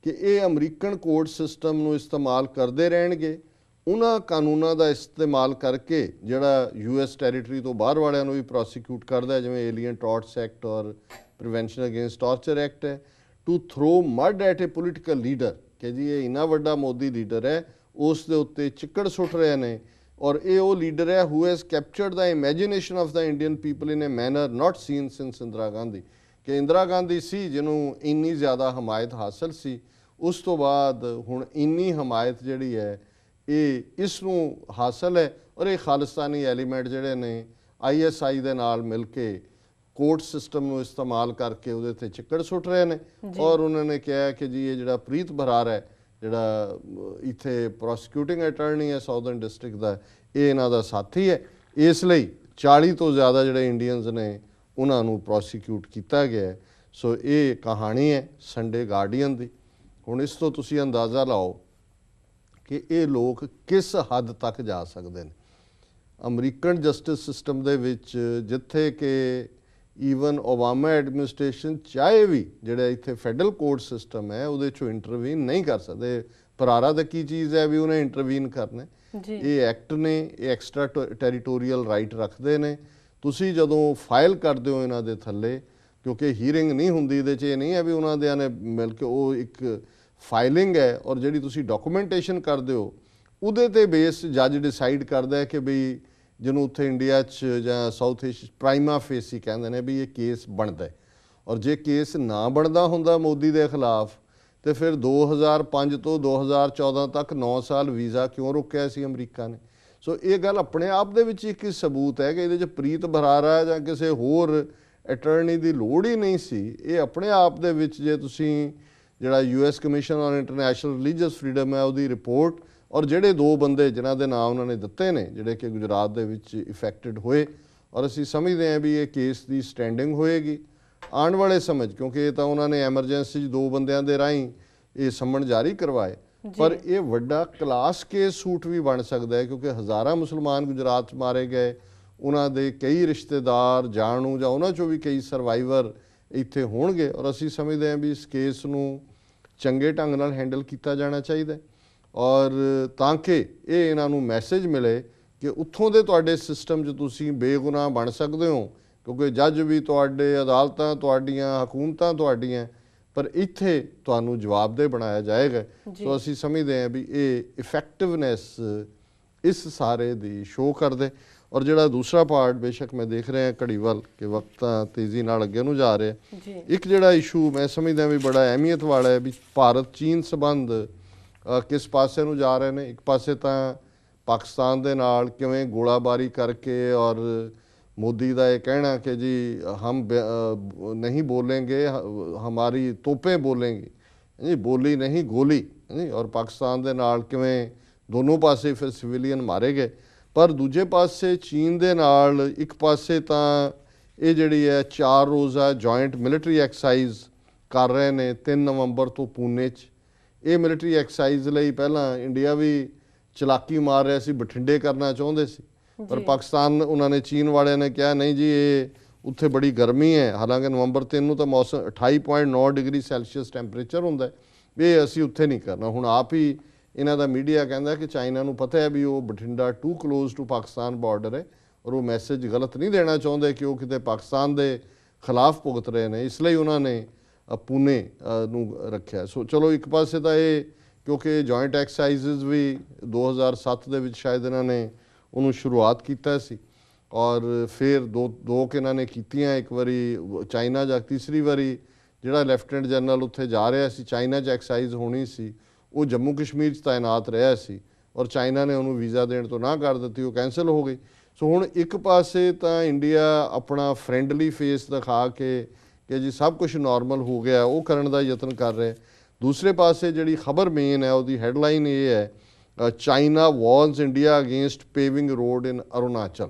ਕਿ ਇਹ ਅਮਰੀਕਨ ਕੋਰਟ ਸਿਸਟਮ ਨੂੰ ਇਸਤੇਮਾਲ ਕਰਦੇ ਰਹਿਣਗੇ, ਉਹਨਾਂ ਕਾਨੂੰਨਾਂ ਦਾ ਇਸਤੇਮਾਲ ਕਰਕੇ ਜਿਹੜਾ US ਟੈਰੀਟਰੀ ਤੋਂ ਬਾਹਰ ਵਾਲਿਆਂ ਨੂੰ ਵੀ ਪ੍ਰੋਸੀਕਿਊਟ ਕਰਦਾ, ਜਿਵੇਂ ਏਲੀਅਨ ਟਾਰਟਸ ਐਕਟ ਔਰ ਪ੍ਰੀਵੈਂਸ਼ਨ ਅਗੇਂਸਟ ਟਾਰਚਰ ਐਕਟ ਹੈ, to throw mud at a political leader. ਕਿ ਜੀ ਇਹ ਇੰਨਾ ਵੱਡਾ ਮੋਦੀ ਲੀਡਰ ਹੈ, ਉਸ ਦੇ ਉੱਤੇ ਚਿੱਕੜ ਸੁੱਟ ਰਹੇ ਨੇ। ਔਰ ਇਹ ਉਹ ਲੀਡਰ ਹੈ who has captured the imagination of the Indian people in a manner not seen since Indira Gandhi. ਕਿ ਇੰਦਰਾ ਗਾਂਧੀ ਸੀ ਜਿਹਨੂੰ ਇੰਨੀ ਜ਼ਿਆਦਾ ਹਮਾਇਤ ਹਾਸਲ ਸੀ, ਉਸ ਤੋਂ ਬਾਅਦ ਹੁਣ ਇੰਨੀ ਹਮਾਇਤ ਜਿਹੜੀ ਹੈ ਇਹ ਇਸ ਨੂੰ ਹਾਸਲ ਹੈ। ਔਰ ਇਹ ਖਾਲਿਸਤਾਨੀ ਐਲੀਮੈਂਟ ਜਿਹੜੇ ਨੇ ISI ਦੇ ਨਾਲ ਮਿਲ ਕੇ ਕੋਰਟ ਸਿਸਟਮ ਨੂੰ ਇਸਤੇਮਾਲ ਕਰਕੇ ਉਹਦੇ 'ਤੇ ਚਿੱਕੜ ਸੁੱਟ ਰਹੇ ਨੇ। ਔਰ ਉਹਨਾਂ ਨੇ ਕਿਹਾ ਕਿ ਜੀ ਇਹ ਜਿਹੜਾ ਪ੍ਰੀਤ ਬਰਾਰ ਹੈ, ਜਿਹੜਾ ਇੱਥੇ ਪ੍ਰੋਸੀਕਿਊਟਿੰਗ ਅਟਾਰਨੀ ਹੈ ਸਾਊਦਰਨ ਡਿਸਟ੍ਰਿਕਟ ਦਾ, ਇਹ ਇਹਨਾਂ ਦਾ ਸਾਥੀ ਹੈ। ਇਸ ਲਈ 40 ਤੋਂ ਜ਼ਿਆਦਾ ਜਿਹੜੇ ਇੰਡੀਅਨਸ ਨੇ ਉਹਨਾਂ ਨੂੰ ਪ੍ਰੋਸੀਕਿਊਟ ਕੀਤਾ ਗਿਆ ਹੈ। ਸੋ ਇਹ ਕਹਾਣੀ ਹੈ ਸੰਡੇ ਗਾਰਡੀਅਨ ਦੀ। ਹੁਣ ਇਸ ਤੋਂ ਤੁਸੀਂ ਅੰਦਾਜ਼ਾ ਲਾਓ ਕਿ ਇਹ ਲੋਕ ਕਿਸ ਹੱਦ ਤੱਕ ਜਾ ਸਕਦੇ ਨੇ। ਅਮਰੀਕਨ ਜਸਟਿਸ ਸਿਸਟਮ ਦੇ ਵਿੱਚ ਜਿੱਥੇ ਕਿ ਈਵਨ ਓਬਾਮਾ ਐਡਮਿਨਿਸਟ੍ਰੇਸ਼ਨ ਚਾਹੇ ਵੀ ਜਿਹੜਾ ਇੱਥੇ ਫੈਡਰਲ ਕੋਰਟ ਸਿਸਟਮ ਹੈ ਉਹਦੇ 'ਚੋਂ ਇੰਟਰਵੀਨ ਨਹੀਂ ਕਰ ਸਕਦੇ। ਪਰਾਰਾ ਦਾ ਕੀ ਚੀਜ਼ ਹੈ ਵੀ ਉਹਨੇ ਇੰਟਰਵੀਨ ਕਰਨਾ। ਇਹ ਐਕਟ ਨੇ, ਇਹ ਐਕਸਟਰਾ ਟੈਰੀਟੋਰੀਅਲ ਰਾਈਟ ਰੱਖਦੇ ਨੇ। ਤੁਸੀਂ ਜਦੋਂ ਫਾਈਲ ਕਰਦੇ ਹੋ ਇਹਨਾਂ ਦੇ ਥੱਲੇ, ਕਿਉਂਕਿ ਹੀਅਰਿੰਗ ਨਹੀਂ ਹੁੰਦੀ ਇਹਦੇ 'ਚ, ਇਹ ਨਹੀਂ ਹੈ ਵੀ ਉਹਨਾਂ ਦੇ ਨੇ ਮਿਲ ਕੇ, ਉਹ ਇੱਕ ਫਾਈਲਿੰਗ ਹੈ। ਔਰ ਜਿਹੜੀ ਤੁਸੀਂ ਡਾਕੂਮੈਂਟੇਸ਼ਨ ਕਰਦੇ ਹੋ ਉਹਦੇ 'ਤੇ ਬੇਸ ਜੱਜ ਡਿਸਾਈਡ ਕਰਦਾ ਹੈ ਕਿ ਬਈ ਜਿਹਨੂੰ ਉੱਥੇ ਇੰਡੀਆ 'ਚ ਜਾਂ ਸਾਊਥ ਏਸ਼ੀਆ ਪ੍ਰਾਈਮਾ ਫੇਸੀ ਕਹਿੰਦੇ ਨੇ ਵੀ ਇਹ ਕੇਸ ਬਣਦਾ ਹੈ। ਔਰ ਜੇ ਕੇਸ ਨਾ ਬਣਦਾ ਹੁੰਦਾ ਮੋਦੀ ਦੇ ਖਿਲਾਫ ਤੇ ਫਿਰ 2005 ਤੋਂ 2014 ਤੱਕ 9 ਸਾਲ ਵੀਜ਼ਾ ਕਿਉਂ ਰੋਕਿਆ ਸੀ ਅਮਰੀਕਾ ਨੇ। ਸੋ ਇਹ ਗੱਲ ਆਪਣੇ ਆਪ ਦੇ ਵਿੱਚ ਇੱਕ ਸਬੂਤ ਹੈ ਕਿ ਇਹਦੇ 'ਚ ਪ੍ਰੀਤ ਬਰਾਰਾ ਜਾਂ ਕਿਸੇ ਹੋਰ ਅਟਰਨੀ ਦੀ ਲੋੜ ਹੀ ਨਹੀਂ ਸੀ। ਇਹ ਆਪਣੇ ਆਪ ਦੇ ਵਿੱਚ ਜੇ ਤੁਸੀਂ ਜਿਹੜਾ US commission on international religious freedom ਹੈ ਉਹਦੀ ਰਿਪੋਰਟ, ਔਰ ਜਿਹੜੇ 2 ਬੰਦੇ ਜਿਨ੍ਹਾਂ ਦੇ ਨਾਮ ਉਹਨਾਂ ਨੇ ਦਿੱਤੇ ਨੇ ਜਿਹੜੇ ਕਿ ਗੁਜਰਾਤ ਦੇ ਵਿੱਚ ਇਫੈਕਟਡ ਹੋਏ, ਔਰ ਅਸੀਂ ਸਮਝਦੇ ਹਾਂ ਵੀ ਇਹ ਕੇਸ ਦੀ ਸਟੈਂਡਿੰਗ ਹੋਏਗੀ ਆਉਣ ਵਾਲੇ ਸਮੇਂ 'ਚ, ਕਿਉਂਕਿ ਇਹ ਤਾਂ ਉਹਨਾਂ ਨੇ ਐਮਰਜੈਂਸੀ 'ਚ 2 ਬੰਦਿਆਂ ਦੇ ਰਾਹੀਂ ਇਹ ਸੰਮਣ ਜਾਰੀ ਕਰਵਾਏ। ਪਰ ਇਹ ਵੱਡਾ ਕਲਾਸ ਕੇਸ ਸੂਟ ਵੀ ਬਣ ਸਕਦਾ ਹੈ ਕਿਉਂਕਿ ਹਜ਼ਾਰਾਂ ਮੁਸਲਮਾਨ ਗੁਜਰਾਤ 'ਚ ਮਾਰੇ ਗਏ, ਉਹਨਾਂ ਦੇ ਕਈ ਰਿਸ਼ਤੇਦਾਰ ਜਾਣੂ ਜਾਂ ਉਹਨਾਂ 'ਚੋਂ ਵੀ ਕਈ ਸਰਵਾਈਵਰ ਇੱਥੇ ਹੋਣਗੇ। ਔਰ ਅਸੀਂ ਸਮਝਦੇ ਹਾਂ ਵੀ ਇਸ ਕੇਸ ਨੂੰ ਚੰਗੇ ਢੰਗ ਨਾਲ ਹੈਂਡਲ ਕੀਤਾ ਜਾਣਾ ਚਾਹੀਦਾ ਔਰ ਤਾਂ ਕਿ ਇਹ ਇਹਨਾਂ ਨੂੰ ਮੈਸੇਜ ਮਿਲੇ ਕਿ ਉੱਥੋਂ ਦੇ ਤੁਹਾਡੇ ਸਿਸਟਮ 'ਚ ਤੁਸੀਂ ਬੇਗੁਨਾਹ ਬਣ ਸਕਦੇ ਹੋ, ਕਿਉਂਕਿ ਜੱਜ ਵੀ ਤੁਹਾਡੇ, ਅਦਾਲਤਾਂ ਤੁਹਾਡੀਆਂ, ਹਕੂਮਤਾਂ ਤੁਹਾਡੀਆਂ, ਪਰ ਇੱਥੇ ਤੁਹਾਨੂੰ ਜਵਾਬਦੇਹ ਬਣਾਇਆ ਜਾਏਗਾ। ਸੋ ਅਸੀਂ ਸਮਝਦੇ ਹਾਂ ਵੀ ਇਹ ਇਫੈਕਟਿਵਨੈਸ ਇਸ ਸਾਰੇ ਦੀ ਸ਼ੋਅ ਕਰਦੇ। ਔਰ ਜਿਹੜਾ ਦੂਸਰਾ ਪਾਰਟ, ਬੇਸ਼ੱਕ ਮੈਂ ਦੇਖ ਰਿਹਾ ਘੜੀ ਵੱਲ ਕਿ ਵਕਤ ਤਾਂ ਤੇਜ਼ੀ ਨਾਲ ਅੱਗੇ ਨੂੰ ਜਾ ਰਿਹਾ, ਇੱਕ ਜਿਹੜਾ ਇਸ਼ੂ ਮੈਂ ਸਮਝਦਾ ਵੀ ਬੜਾ ਅਹਿਮੀਅਤ ਵਾਲਾ ਹੈ ਵੀ ਭਾਰਤ ਚੀਨ ਸੰਬੰਧ ਕਿਸ ਪਾਸੇ ਨੂੰ ਜਾ ਰਹੇ ਨੇ। ਇੱਕ ਪਾਸੇ ਤਾਂ ਪਾਕਿਸਤਾਨ ਦੇ ਨਾਲ ਕਿਵੇਂ ਗੋਲਾਬਾਰੀ ਕਰਕੇ, ਔਰ ਮੋਦੀ ਦਾ ਇਹ ਕਹਿਣਾ ਕਿ ਜੀ ਹਮ ਨਹੀਂ ਬੋਲेंगे, ਹਮਾਰੀ ਤੋਪੇ ਬੋਲेंगी, ਜੀ ਬੋਲੀ ਨਹੀਂ ਗੋਲੀ, ਔਰ ਪਾਕਿਸਤਾਨ ਦੇ ਨਾਲ ਕਿਵੇਂ ਦੋਨੋਂ ਪਾਸੇ ਫਿਰ ਸਿਵਿਲੀਅਨ ਮਾਰੇ ਗਏ। ਪਰ ਦੂਜੇ ਪਾਸੇ ਚੀਨ ਦੇ ਨਾਲ ਇੱਕ ਪਾਸੇ ਤਾਂ ਇਹ ਜਿਹੜੀ ਹੈ 4 ਰੋਜ਼ਾ ਜੁਆਇੰਟ ਮਿਲਟਰੀ ਐਕਸਰਸਾਈਜ਼ ਕਰ ਰਹੇ ਨੇ 3 ਨਵੰਬਰ ਤੋਂ ਪੂਨੇ 'ਚ। ਇਹ ਮਿਲਟਰੀ ਐਕਸਰਸਾਈਜ਼ ਲਈ ਪਹਿਲਾਂ ਇੰਡੀਆ ਵੀ ਚਲਾਕੀ ਮਾਰ ਰਿਹਾ ਸੀ, ਬਠਿੰਡੇ ਕਰਨਾ ਚਾਹੁੰਦੇ ਸੀ, ਪਰ ਪਾਕਿਸਤਾਨ ਉਹਨਾਂ ਨੇ, ਚੀਨ ਵਾਲਿਆਂ ਨੇ ਕਿਹਾ ਨਹੀਂ ਜੀ ਇਹ ਉੱਥੇ ਬੜੀ ਗਰਮੀ ਹੈ। ਹਾਲਾਂਕਿ ਨਵੰਬਰ 3 ਨੂੰ ਤਾਂ ਮੌਸਮ 28.9 ਡਿਗਰੀ ਸੈਲਸੀਅਸ ਟੈਂਪਰੇਚਰ ਹੁੰਦਾ, ਇਹ ਅਸੀਂ ਉੱਥੇ ਨਹੀਂ ਕਰਨਾ। ਹੁਣ ਆਪ ਹੀ ਇਹਨਾਂ ਦਾ ਮੀਡੀਆ ਕਹਿੰਦਾ ਕਿ ਚਾਈਨਾ ਨੂੰ ਪਤਾ ਹੈ ਵੀ ਉਹ Bathinda too close to Pakistan border ਹੈ, ਔਰ ਉਹ ਮੈਸੇਜ ਗਲਤ ਨਹੀਂ ਦੇਣਾ ਚਾਹੁੰਦੇ ਕਿ ਉਹ ਕਿਤੇ ਪਾਕਿਸਤਾਨ ਦੇ ਖਿਲਾਫ ਭੁਗਤ ਰਹੇ ਨੇ, ਇਸ ਲਈ ਉਹਨਾਂ ਨੇ ਪੂਨੇ ਨੂੰ ਰੱਖਿਆ। ਸੋ ਚਲੋ ਇੱਕ ਪਾਸੇ ਤਾਂ ਇਹ ਕਿਉਂਕਿ ਜੁਆਇੰਟ ਐਕਸਰਸਾਈਜ਼ਸ ਵੀ 2007 ਦੇ ਵਿੱਚ ਸ਼ਾਇਦ ਇਹਨਾਂ ਨੇ ਉਹਨੂੰ ਸ਼ੁਰੂਆਤ ਕੀਤਾ ਸੀ, ਔਰ ਫਿਰ ਦੋ ਕਿ ਇਹਨਾਂ ਨੇ ਕੀਤੀਆਂ, ਇੱਕ ਵਾਰੀ ਚਾਈਨਾ ਜਾਂ ਤੀਸਰੀ ਵਾਰੀ ਜਿਹੜਾ ਲੈਫਟੀਨੈਂਟ ਜਨਰਲ ਉੱਥੇ ਜਾ ਰਿਹਾ ਸੀ, ਚਾਈਨਾ 'ਚ ਐਕਸਰਸਾਈਜ਼ ਹੋਣੀ ਸੀ, ਉਹ ਜੰਮੂ ਕਸ਼ਮੀਰ 'ਚ ਤਾਇਨਾਤ ਰਿਹਾ ਸੀ, ਔਰ ਚਾਈਨਾ ਨੇ ਉਹਨੂੰ ਵੀਜ਼ਾ ਦੇਣ ਤੋਂ ਨਾ ਕਰ ਦਿੱਤੀ, ਉਹ ਕੈਂਸਲ ਹੋ ਗਈ। ਸੋ ਹੁਣ ਇੱਕ ਪਾਸੇ ਤਾਂ ਇੰਡੀਆ ਆਪਣਾ ਫਰੈਂਡਲੀ ਫੇਸ ਦਿਖਾ ਕੇ ਕਿ ਜੀ ਸਭ ਕੁਝ ਨਾਰਮਲ ਹੋ ਗਿਆ ਉਹ ਕਰਨ ਦਾ ਯਤਨ ਕਰ ਰਿਹਾ। ਦੂਸਰੇ ਪਾਸੇ ਜਿਹੜੀ ਖਬਰ ਮੇਨ ਹੈ ਉਹਦੀ ਹੈਡਲਾਈਨ ਇਹ ਹੈ, ਚਾਈਨਾ ਵਾਰਨਸ ਇੰਡੀਆ ਅਗੇਂਸਟ ਪੇਵਿੰਗ ਰੋਡ ਇਨ ਅਰੁਣਾਚਲ।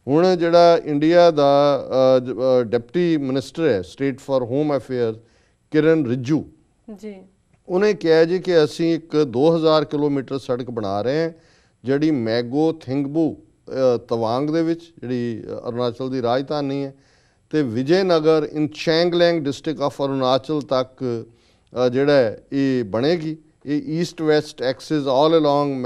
ਹੁਣ ਜਿਹੜਾ ਇੰਡੀਆ ਦਾ ਡਿਪਟੀ ਮਿਨਿਸਟਰ ਹੈ ਸਟੇਟ ਫਾਰ ਹੋਮ ਅਫੇਅਰ ਕਿਰਨ ਰਿਜੂ ਜੀ, ਉਹਨੇ ਕਿਹਾ ਜੀ ਕਿ ਅਸੀਂ ਇੱਕ 2000 ਕਿਲੋਮੀਟਰ ਸੜਕ ਬਣਾ ਰਹੇ ਹਾਂ ਜਿਹੜੀ ਮੈਗੋ ਥਿੰਗਬੂ ਤਵਾਂਗ ਦੇ ਵਿੱਚ, ਜਿਹੜੀ ਅਰੁਣਾਚਲ ਦੀ ਰਾਜਧਾਨੀ ਹੈ, ਤੇ ਵਿਜੇ ਨਗਰ ਇਨ ਚੈਂਗਲੈਂਗ ਡਿਸਟ੍ਰਿਕਟ ਆਫ ਅਰੁਣਾਚਲ ਤੱਕ ਜਿਹੜਾ ਇਹ ਬਣੇਗੀ। ਇਹ ਈਸਟ ਵੈਸਟ ਐਕਸਿਸ ਆਲ ਅਲੋਂਗ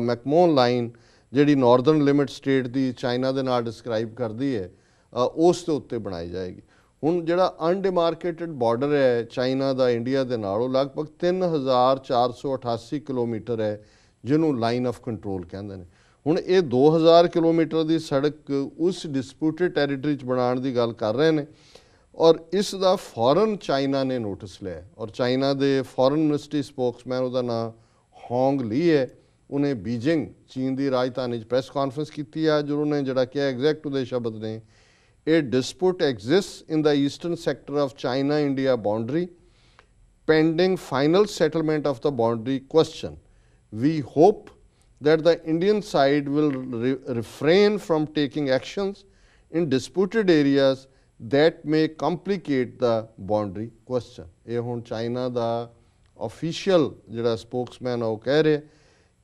ਮੈਕਮੋਨ ਲਾਈਨ ਜਿਹੜੀ ਨਾਰਦਰਨ ਲਿਮਿਟ ਸਟੇਟ ਦੀ ਚਾਈਨਾ ਦੇ ਨਾਲ ਡਿਸਕ੍ਰਾਈਬ ਕਰਦੀ ਹੈ, ਉਸ ਦੇ ਉੱਤੇ ਬਣਾਈ ਜਾਏਗੀ। ਹੁਣ ਜਿਹੜਾ ਅਨਡਿਮਾਰਕੇਟਡ ਬਾਰਡਰ ਹੈ ਚਾਈਨਾ ਦਾ ਇੰਡੀਆ ਦੇ ਨਾਲ, ਉਹ ਲਗਭਗ 3488 ਕਿਲੋਮੀਟਰ ਹੈ, ਜਿਹਨੂੰ ਲਾਈਨ ਆਫ ਕੰਟਰੋਲ ਕਹਿੰਦੇ ਨੇ। ਹੁਣ ਇਹ 2000 ਕਿਲੋਮੀਟਰ ਦੀ ਸੜਕ ਉਸ ਡਿਸਪਿਊਟਡ ਟੈਰੀਟਰੀ 'ਚ ਬਣਾਉਣ ਦੀ ਗੱਲ ਕਰ ਰਹੇ ਨੇ ਔਰ ਇਸ ਦਾ ਫੌਰਨ ਚਾਈਨਾ ਨੇ ਨੋਟਿਸ ਲਿਆ ਔਰ ਚਾਈਨਾ ਦੇ ਫੌਰਨ ਮਿਨਿਸਟਰੀ ਸਪੋਕਸਮੈਨ, ਉਹਦਾ ਨਾਂ ਹੋਂਗ ਲੀ ਹੈ, ਉਹਨੇ ਬੀਜਿੰਗ ਚੀਨ ਦੀ ਰਾਜਧਾਨੀ 'ਚ ਪ੍ਰੈਸ ਕਾਨਫਰੰਸ ਕੀਤੀ ਆ, ਜੋ ਉਹਨੇ ਜਿਹੜਾ ਕਿਹਾ ਐਗਜ਼ੈਕਟ ਉਹਦੇ ਸ਼ਬਦ ਨੇ, ਇਹ dispute exist in the eastern sector of China India boundary pending final settlement of the boundary question. We hope that the Indian side will refrain from taking actions in disputed areas that may complicate the boundary question. ਇਹ ਹੁਣ China ਦਾ official ਜਿਹੜਾ spokesman ਆ ਉਹ ਕਹਿ ਰਿਹਾ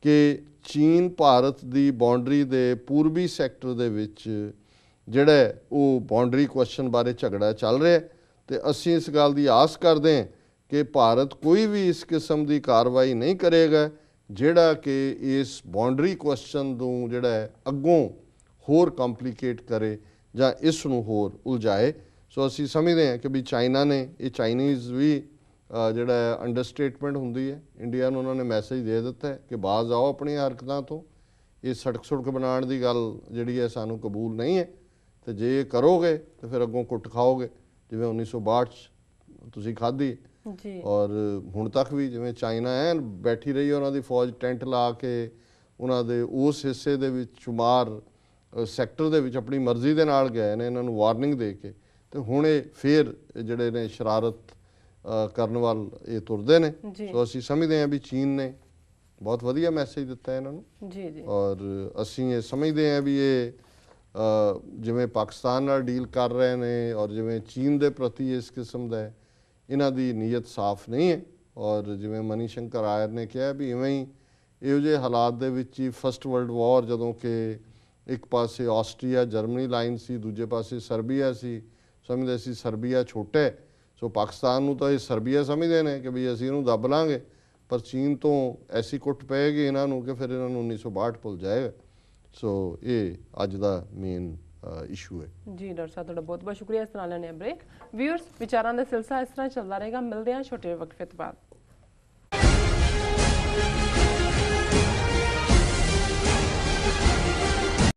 ਕਿ ਚੀਨ ਭਾਰਤ ਦੀ boundary ਦੇ ਪੂਰਬੀ ਸੈਕਟਰ ਦੇ ਵਿੱਚ ਜਿਹੜਾ ਉਹ ਬਾਉਂਡਰੀ ਕੁਐਸਚਨ ਬਾਰੇ ਝਗੜਾ ਚੱਲ ਰਿਹਾ ਤੇ ਅਸੀਂ ਇਸ ਗੱਲ ਦੀ ਆਸ ਕਰਦੇ ਹਾਂ ਕਿ ਭਾਰਤ ਕੋਈ ਵੀ ਇਸ ਕਿਸਮ ਦੀ ਕਾਰਵਾਈ ਨਹੀਂ ਕਰੇਗਾ ਜਿਹੜਾ ਕਿ ਇਸ ਬਾਉਂਡਰੀ ਕੁਐਸਚਨ ਨੂੰ ਜਿਹੜਾ ਹੈ ਅੱਗੋਂ ਹੋਰ ਕੰਪਲਿਕੇਟ ਕਰੇ ਜਾਂ ਇਸ ਨੂੰ ਹੋਰ ਉਲਝਾਏ। ਸੋ ਅਸੀਂ ਸਮਝਦੇ ਹਾਂ ਕਿ ਵੀ ਚਾਈਨਾ ਨੇ, ਇਹ ਚਾਈਨੀਜ਼ ਵੀ ਜਿਹੜਾ ਹੈ ਅੰਡਰਸਟੇਟਮੈਂਟ ਹੁੰਦੀ ਹੈ, ਇੰਡੀਆ ਨੂੰ ਉਹਨਾਂ ਨੇ ਮੈਸੇਜ ਦੇ ਦਿੱਤਾ ਹੈ ਕਿ ਬਾਜ਼ ਆਓ ਆਪਣੀਆਂ ਹਰਕਤਾਂ ਤੋਂ, ਇਹ ਸੜਕ ਬਣਾਉਣ ਦੀ ਗੱਲ ਜਿਹੜੀ ਹੈ ਸਾਨੂੰ ਕਬੂਲ ਨਹੀਂ ਹੈ ਤੇ ਜੇ ਇਹ ਕਰੋਗੇ ਤਾਂ ਫਿਰ ਅੱਗੋਂ ਕੁੱਟ ਖਾਓਗੇ ਜਿਵੇਂ 1962 'ਚ ਤੁਸੀਂ ਖਾਧੀ ਜੀ। ਔਰ ਹੁਣ ਤੱਕ ਵੀ ਜਿਵੇਂ ਚਾਈਨਾ ਐਨ ਬੈਠੀ ਰਹੀ ਉਹਨਾਂ ਦੀ ਫੌਜ ਟੈਂਟ ਲਾ ਕੇ ਉਹਨਾਂ ਦੇ ਉਸ ਹਿੱਸੇ ਦੇ ਵਿੱਚ ਸ਼ੁਮਾਰ ਸੈਕਟਰ ਦੇ ਵਿੱਚ ਆਪਣੀ ਮਰਜ਼ੀ ਦੇ ਨਾਲ ਗਏ ਨੇ, ਇਹਨਾਂ ਨੂੰ ਵਾਰਨਿੰਗ ਦੇ ਕੇ, ਤੇ ਹੁਣ ਇਹ ਫੇਰ ਜਿਹੜੇ ਨੇ ਸ਼ਰਾਰਤ ਕਰਨ ਵੱਲ ਇਹ ਤੁਰਦੇ ਨੇ। ਸੋ ਅਸੀਂ ਸਮਝਦੇ ਹਾਂ ਵੀ ਚੀਨ ਨੇ ਬਹੁਤ ਵਧੀਆ ਮੈਸੇਜ ਦਿੱਤਾ ਇਹਨਾਂ ਨੂੰ ਜੀ ਜੀ ਔਰ ਅਸੀਂ ਇਹ ਸਮਝਦੇ ਹਾਂ ਵੀ ਇਹ ਜਿਵੇਂ ਪਾਕਿਸਤਾਨ ਨਾਲ ਡੀਲ ਕਰ ਰਹੇ ਨੇ ਔਰ ਜਿਵੇਂ ਚੀਨ ਦੇ ਪ੍ਰਤੀ ਇਸ ਕਿਸਮ ਦਾ ਇਹਨਾਂ ਦੀ ਨੀਅਤ ਸਾਫ਼ ਨਹੀਂ ਹੈ ਔਰ ਜਿਵੇਂ ਮਨੀ ਸ਼ੰਕਰ ਆਇਰ ਨੇ ਕਿਹਾ ਵੀ ਇਵੇਂ ਹੀ ਇਹੋ ਜਿਹੇ ਹਾਲਾਤ ਦੇ ਵਿੱਚ ਹੀ ਫਸਟ ਵਰਲਡ ਵਾਰ, ਜਦੋਂ ਕਿ ਇੱਕ ਪਾਸੇ ਆਸਟਰੀਆ ਜਰਮਨੀ ਲਾਈਨ ਸੀ, ਦੂਜੇ ਪਾਸੇ ਸਰਬੀਆ ਸੀ, ਸਮਝਦੇ ਸੀ ਸਰਬੀਆ ਛੋਟਾ ਹੈ, ਸੋ ਪਾਕਿਸਤਾਨ ਨੂੰ ਤਾਂ ਇਹ ਸਰਬੀਆ ਸਮਝਦੇ ਨੇ ਕਿ ਵੀ ਅਸੀਂ ਇਹਨੂੰ ਦੱਬ ਲਾਂਗੇ, ਪਰ ਚੀਨ ਤੋਂ ਐਸੀ ਕੁੱਟ ਪਏਗੀ ਇਹਨਾਂ ਨੂੰ ਕਿ ਫਿਰ ਇਹਨਾਂ ਨੂੰ 1962 ਭੁੱਲ ਜਾਏਗਾ। ਸੋ ਇਹ ਅੱਜ ਦਾ ਮੇਨ ਇਸ਼ੂ ਹੈ। ਜੀ ਡਾਕਟਰ ਸਾਹਿਬ, ਤੁਹਾਡਾ ਬਹੁਤ ਬਹੁਤ ਸ਼ੁਕਰੀਆ। ਇਸ ਨਾਲ ਲੈਣੇ ਬ੍ਰੇਕ। ਵਿਊਅਰਸ, ਵਿਚਾਰਾਂ ਦਾ ਸਿਲਸਿਲਾ ਇਸ ਤਰ੍ਹਾਂ ਚੱਲਦਾ ਰਹੇਗਾ। ਮਿਲਦੇ ਹਾਂ ਛੋਟੇ ਵਕਫੇ ਤੋਂ ਬਾਅਦ।